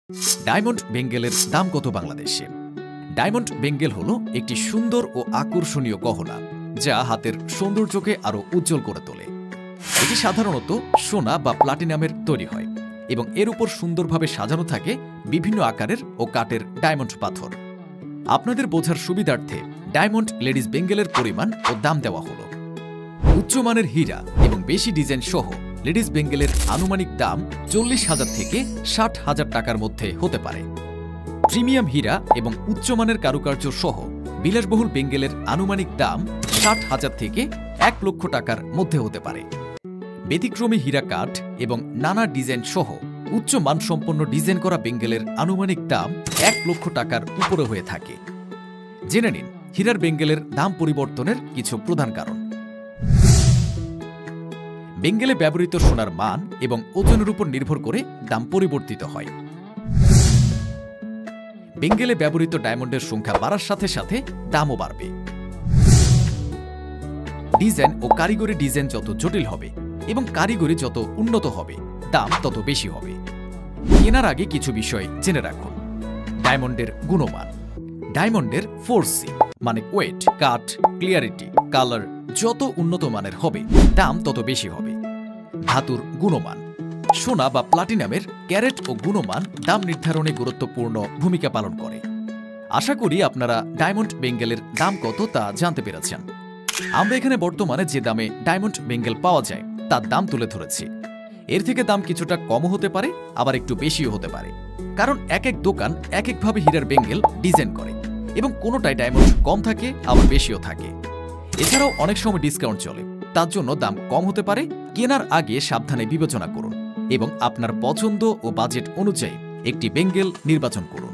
Diamond বেঙ্গেলের দাম কত বাংলাদেশে? ডায়মন্ড বেঙ্গেল হল একটি সুন্দর ও আকর্ষণীয় গহনা যা হাতের সৌন্দর্যকে আরও উজ্জ্বল করে তোলে। এটি সাধারণত সোনা বা প্লাটিনামের তৈরি হয় এবং এর উপর সুন্দরভাবে সাজানো থাকে বিভিন্ন আকারের ও কাঠের ডায়মন্ড পাথর। আপনাদের বোঝার সুবিধার্থে ডায়মন্ড লেডিস বেঙ্গেলের পরিমাণ ও দাম দেওয়া হল। উচ্চমানের হীরা এবং বেশি ডিজাইন সহ লেডিস বেঙ্গেলের আনুমানিক দাম 40,000 থেকে 60,000 টাকার মধ্যে হতে পারে। প্রিমিয়াম হীরা এবং উচ্চমানের কারুকার্য সহ বিলাসবহুল বেঙ্গেলের আনুমানিক দাম 60,000 থেকে 1 লক্ষ টাকার মধ্যে হতে পারে। ব্যতিক্রমী হীরা কাঠ এবং নানা ডিজাইন সহ উচ্চ মানসম্পন্ন ডিজাইন করা বেঙ্গেলের আনুমানিক দাম 1 লক্ষ টাকার উপরে হয়ে থাকে। জেনে নিন হীরার বেঙ্গেলের দাম পরিবর্তনের কিছু প্রধান কারণ। বেঙ্গেলে ব্যবহৃত সোনার মান এবং ওজনের উপর নির্ভর করে দাম পরিবর্তিত হয়। বেঙ্গেলে ব্যবহৃত ডায়মন্ডের সংখ্যা বাড়ার সাথে সাথে দামও বাড়বে। ডিজাইন ও কারিগরি ডিজাইন যত জটিল হবে এবং কারিগরি যত উন্নত হবে দাম তত বেশি হবে। কেনার আগে কিছু বিষয় জেনে রাখুন। ডায়মন্ডের গুণমান। ডায়মন্ডের 4C মানে ওয়েট, কাট, ক্লিয়ারিটি, কালার যত উন্নত মানের হবে দাম তত বেশি হবে। ধাতুর গুণমান। সোনা বা প্লাটিনামের ক্যারেট ও গুণমান দাম নির্ধারণে গুরুত্বপূর্ণ ভূমিকা পালন করে। আশা করি আপনারা ডায়মন্ড বেঙ্গেলের দাম কত তা জানতে পেরেছেন। আমরা এখানে বর্তমানে যে দামে ডায়মন্ড বেঙ্গেল পাওয়া যায় তার দাম তুলে ধরেছি। এর থেকে দাম কিছুটা কমও হতে পারে, আবার একটু বেশিও হতে পারে, কারণ এক এক দোকান এক একভাবে হীরার বেঙ্গেল ডিজাইন করে এবং কোনোটায় ডায়মন্ড কম থাকে আবার বেশিও থাকে। এছাড়াও অনেক সময় ডিসকাউন্ট চলে, তার জন্য দাম কম হতে পারে। কেনার আগে সাবধানে বিবেচনা করুন এবং আপনার পছন্দ ও বাজেট অনুযায়ী একটি বেঙ্গেল নির্বাচন করুন।